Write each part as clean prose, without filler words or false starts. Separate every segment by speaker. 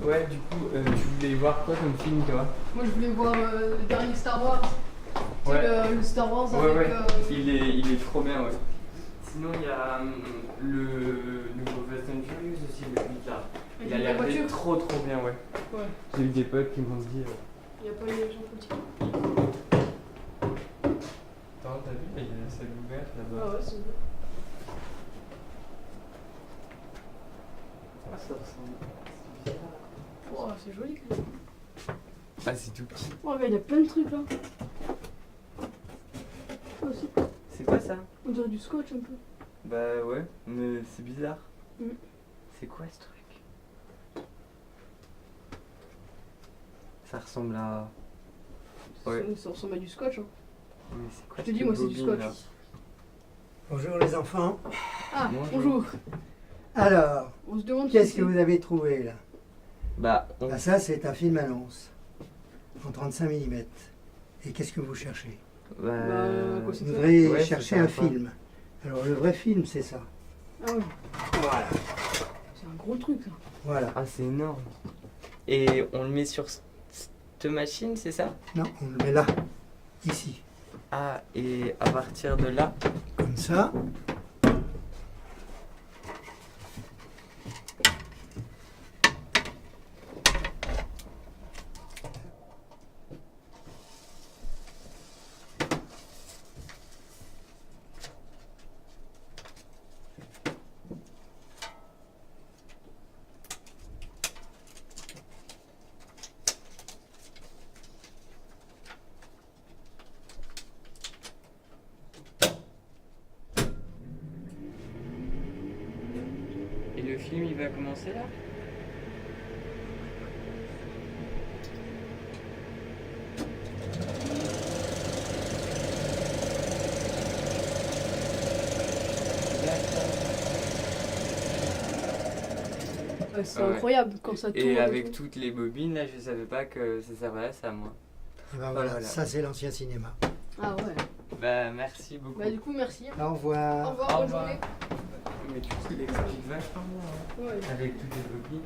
Speaker 1: Ouais, du coup, tu voulais voir quoi comme film, toi?
Speaker 2: Moi je voulais voir le dernier Star Wars.
Speaker 1: Ouais.
Speaker 2: C'est le Star Wars
Speaker 1: Ouais,
Speaker 2: avec.
Speaker 1: ouais. Il est trop bien, ouais. Sinon, il y a le nouveau Fast and Furious aussi, le 8 là. Il a
Speaker 2: la
Speaker 1: l'air
Speaker 2: voiture.
Speaker 1: d'être trop bien, ouais.
Speaker 2: Ouais.
Speaker 1: J'ai eu des potes qui m'ont dit.
Speaker 2: Il n'y a pas les gens politiques.
Speaker 1: Attends, t'as vu, il y a la salle ouverte là-bas.
Speaker 2: Ah ouais, c'est bien.
Speaker 1: Ah, ça ressemble.
Speaker 2: Oh, c'est joli quand même.
Speaker 1: Ah, c'est tout petit.
Speaker 2: Oh, regarde, il y a plein de trucs là. Ça aussi.
Speaker 1: C'est quoi ça?
Speaker 2: On dirait du scotch un peu.
Speaker 1: Bah ouais, mais c'est bizarre.
Speaker 2: Mm.
Speaker 1: C'est quoi ce truc? Ça ressemble à. Ouais.
Speaker 2: Ça ressemble à du scotch. Hein.
Speaker 1: Mais c'est quoi
Speaker 2: Je te dis, moi, c'est du scotch.
Speaker 1: là?
Speaker 3: Bonjour les enfants.
Speaker 2: Ah,
Speaker 1: Bonjour.
Speaker 2: bonjour.
Speaker 3: Alors,
Speaker 2: On se demande
Speaker 3: qu'est-ce
Speaker 2: si
Speaker 3: que vous avez trouvé là?
Speaker 1: Bah,
Speaker 3: Ah, ça, c'est un film annonce en 35 mm. Et qu'est-ce que vous cherchez?
Speaker 2: Bah, quoi, c'est
Speaker 3: Vous
Speaker 2: ça.
Speaker 3: voudrez
Speaker 1: Ouais,
Speaker 3: chercher
Speaker 1: c'est
Speaker 3: un
Speaker 1: sympa.
Speaker 3: film. Alors, le vrai film, c'est ça.
Speaker 2: Ah ouais,
Speaker 3: Voilà.
Speaker 2: c'est un gros truc ça.
Speaker 3: Voilà.
Speaker 1: Ah, c'est énorme. Et on le met sur cette machine, c'est ça?
Speaker 3: Non, on le met là, ici.
Speaker 1: Ah, et à partir de là.
Speaker 3: Comme ça.
Speaker 1: Et le film, il va commencer là?
Speaker 2: Ouais, c'est
Speaker 1: Ouais.
Speaker 2: incroyable quand ça tourne.
Speaker 1: Et avec
Speaker 2: tout.
Speaker 1: toutes les bobines, là, je savais pas que ça servait à ça, moi.
Speaker 3: Et ben voilà,
Speaker 1: Voilà.
Speaker 3: ça c'est l'ancien cinéma.
Speaker 2: Ah ouais.
Speaker 1: Bah, merci beaucoup.
Speaker 2: Bah, du coup, merci.
Speaker 3: Au revoir.
Speaker 2: Au revoir,
Speaker 1: Au
Speaker 2: bonne
Speaker 1: revoir.
Speaker 2: journée.
Speaker 1: Mais du coup, il explique vachement bien, hein.
Speaker 2: Ouais.
Speaker 1: Avec toutes les bobines.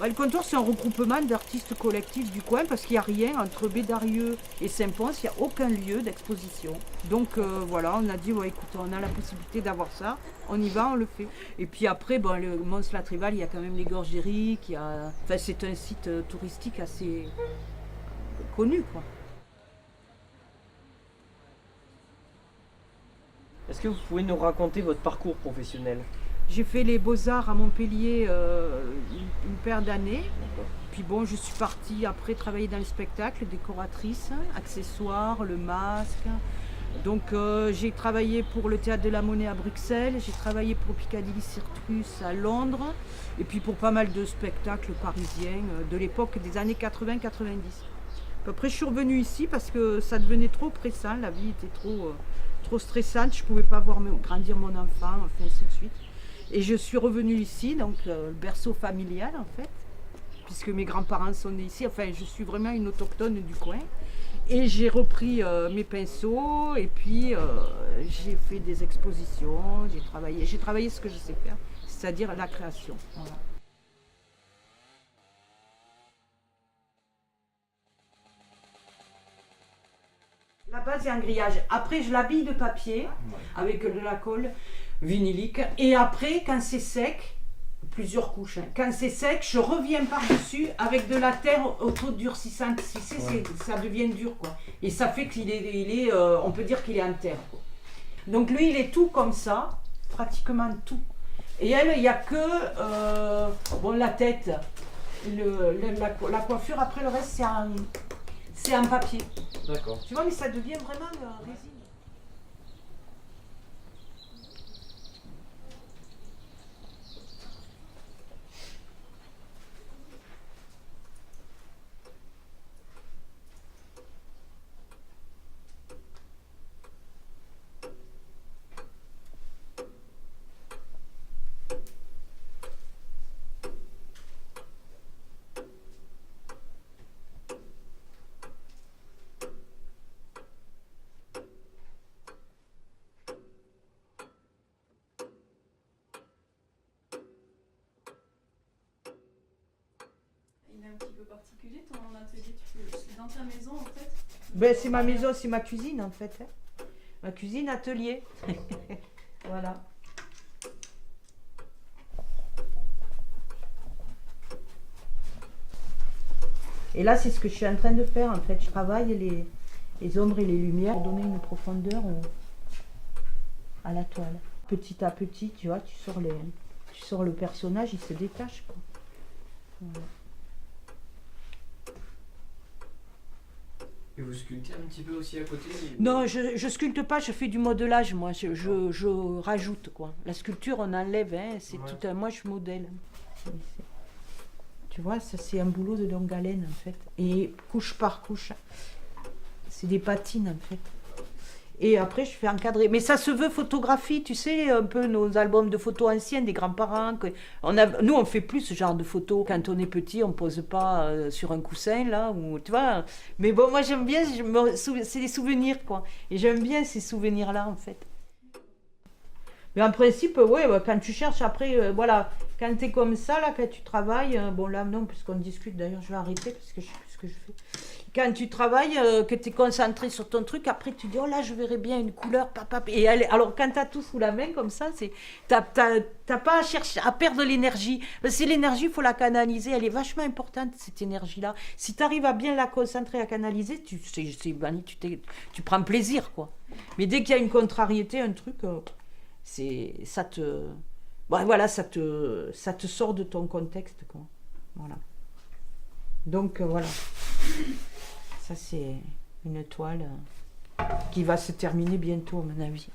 Speaker 4: Bah, le comptoir, c'est un regroupement d'artistes collectifs du coin parce qu'il n'y a rien entre Bédarieux et Saint-Pons, il n'y a aucun lieu d'exposition. Donc voilà, on a dit, ouais, écoute, on a la possibilité d'avoir ça, on y va, on le fait. Et puis après, bon, le Mons-la-Tréval, il y a quand même les Gorges d'Éric, enfin, c'est un site touristique assez connu, quoi.
Speaker 5: Est-ce que vous pouvez nous raconter votre parcours professionnel?
Speaker 4: J'ai fait les Beaux-Arts à Montpellier une paire d'années. Puis bon, je suis partie après travailler dans le spectacle, décoratrice, accessoires, le masque. Donc j'ai travaillé pour le Théâtre de la Monnaie à Bruxelles, j'ai travaillé pour Piccadilly Circus à Londres, et puis pour pas mal de spectacles parisiens de l'époque des années 80-90. Après, je suis revenue ici parce que ça devenait trop pressant, la vie était trop stressante, je ne pouvais pas voir grandir mon enfant, enfin ainsi de suite. Et je suis revenue ici, donc le berceau familial en fait, puisque mes grands-parents sont nés ici, enfin je suis vraiment une autochtone du coin. Et j'ai repris mes pinceaux et puis j'ai fait des expositions, j'ai travaillé ce que je sais faire, c'est-à-dire la création. Voilà. La base est un grillage. Après, je l'habille de papier avec de la colle vinylique. Et après, quand c'est sec, plusieurs couches. Hein. Quand c'est sec, je reviens par-dessus avec de la terre autodurcissante. Si ça devient dur, quoi. Et ça fait qu'il est, on peut dire qu'il est en terre, quoi. Donc lui, il est tout comme ça, pratiquement tout. Et elle, il n'y a que bon, la tête, la coiffure. Après, le reste, c'est en papier.
Speaker 5: D'accord.
Speaker 4: Tu vois, mais ça devient vraiment résine.
Speaker 2: Il est un petit peu particulier ton atelier, c'est dans ta maison en fait?
Speaker 4: Ben, c'est ma maison, c'est ma cuisine en fait. Hein. Ma cuisine atelier. Voilà. Et là, c'est ce que je suis en train de faire en fait. Je travaille les ombres et les lumières pour donner une profondeur à la toile. Petit à petit, tu vois, tu sors le personnage, il se détache, quoi. Voilà.
Speaker 1: Et vous sculptez un petit peu aussi à côté?
Speaker 4: Non, je sculpte pas, je fais du modelage, moi. Je rajoute, quoi. La sculpture, on enlève, hein. C'est
Speaker 1: Ouais.
Speaker 4: tout moi, je modèle. Tu vois, ça, c'est un boulot de longue haleine, en fait. Et couche par couche. C'est des patines, en fait. Et après, je fais encadrer. Mais ça se veut photographie, tu sais, un peu nos albums de photos anciennes des grands-parents. Nous, on fait plus ce genre de photos. Quand on est petit, on pose pas sur un coussin, là, ou, tu vois. Mais bon, moi, j'aime bien, c'est des souvenirs, quoi. Et j'aime bien ces souvenirs-là, en fait. Mais en principe, ouais, quand tu cherches après, voilà, quand tu es comme ça, là, quand tu travailles, bon, là, non, puisqu'on discute, d'ailleurs, je vais arrêter parce que je sais plus ce que je fais. Quand tu travailles, que tu es concentré sur ton truc, après tu dis, oh là, je verrais bien une couleur, papa. Et alors, quand tu as tout sous la main, comme ça, t'as pas à chercher, à perdre l'énergie. Parce que l'énergie, il faut la canaliser, elle est vachement importante, cette énergie-là. Si tu arrives à bien la concentrer, à canaliser, tu prends plaisir, quoi. Mais dès qu'il y a une contrariété, un truc, ça te sort de ton contexte, quoi. Voilà. Donc, voilà. Ça, c'est une toile qui va se terminer bientôt, à mon avis.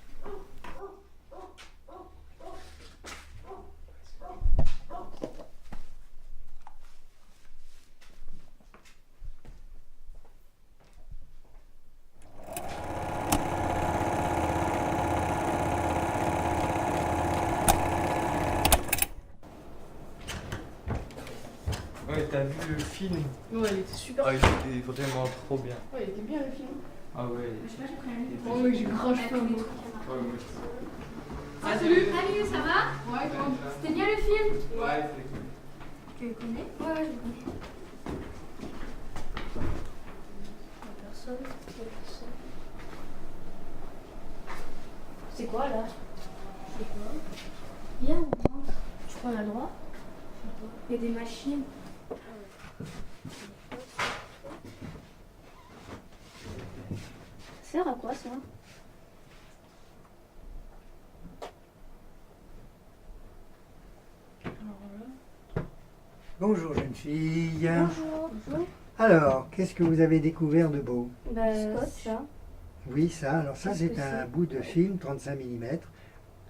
Speaker 1: Ouais, t'as vu le film?
Speaker 2: Ouais, il était super.
Speaker 1: Ah, il était vraiment trop bien.
Speaker 2: Ouais, il était bien le film.
Speaker 1: Ah ouais.
Speaker 2: Oh oui, j'ai craché un mot.
Speaker 1: Ouais, moi aussi.
Speaker 2: Ah, salut!
Speaker 6: Salut, ça va?
Speaker 2: Ouais, toi?
Speaker 6: C'était bien le film?
Speaker 1: Ouais, c'est cool.
Speaker 6: Tu le connais? Ouais, je le connais. Personne. C'est quoi là? C'est quoi? Viens, on rentre. Je prends la droite. Il y a des machines. Ça sert à quoi ça?
Speaker 3: Bonjour jeune fille.
Speaker 6: Bonjour. Bonjour.
Speaker 3: Alors, qu'est-ce que vous avez découvert de beau?
Speaker 6: Ça.
Speaker 3: Oui, ça. Alors ça,
Speaker 6: Qu'est-ce
Speaker 3: c'est
Speaker 6: que
Speaker 3: un
Speaker 6: c'est?
Speaker 3: bout de film 35 mm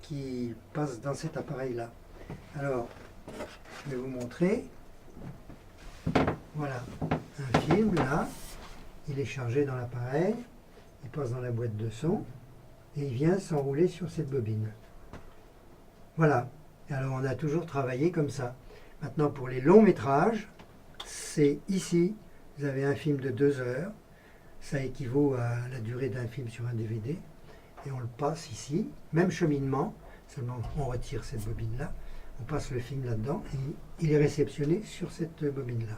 Speaker 3: qui passe dans cet appareil-là. Alors, je vais vous montrer. Voilà, un film là. Il est chargé dans l'appareil. Il passe dans la boîte de son et il vient s'enrouler sur cette bobine. Voilà. Et alors, on a toujours travaillé comme ça. Maintenant, pour les longs métrages, c'est ici. Vous avez un film de 2 heures. Ça équivaut à la durée d'un film sur un DVD. Et on le passe ici. Même cheminement, seulement on retire cette bobine-là. On passe le film là-dedans et il est réceptionné sur cette bobine-là.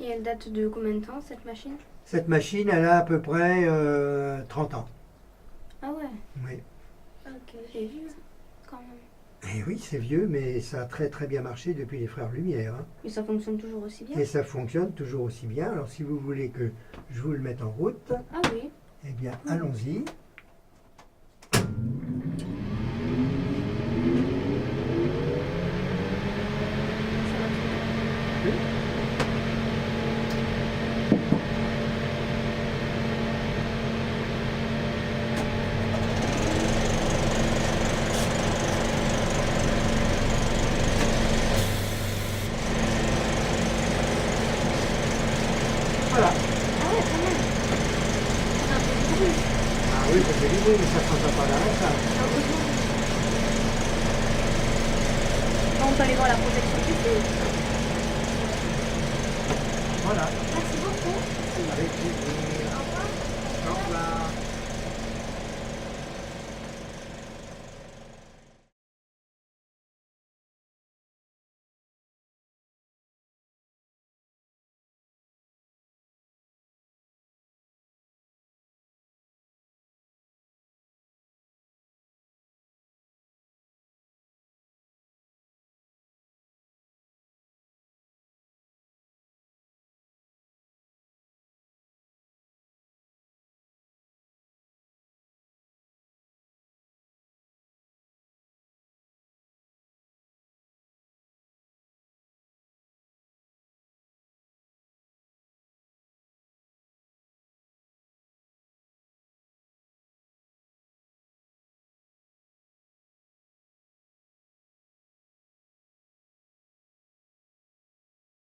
Speaker 6: Et elle date de combien de temps cette machine?
Speaker 3: Cette machine, elle a à peu près 30 ans.
Speaker 6: Ah ouais.
Speaker 3: Oui.
Speaker 6: Ok, j'ai vu quand même.
Speaker 3: Et oui, c'est vieux, mais ça a très très bien marché depuis les Frères Lumière, hein.
Speaker 6: Et ça fonctionne toujours aussi bien.
Speaker 3: Et ça fonctionne toujours aussi bien. Alors si vous voulez que je vous le mette en route,
Speaker 6: Ah oui.
Speaker 3: eh bien allons-y. Voilà.
Speaker 6: Ah ouais, quand même. Ça fait du bruit.
Speaker 3: Ah oui, ça fait du bruit, mais ça ne s'entend pas là, ça.
Speaker 6: Heureusement. Bon, on peut aller voir la protection du fil.
Speaker 3: Voilà.
Speaker 6: Merci beaucoup.
Speaker 3: Avec plaisir.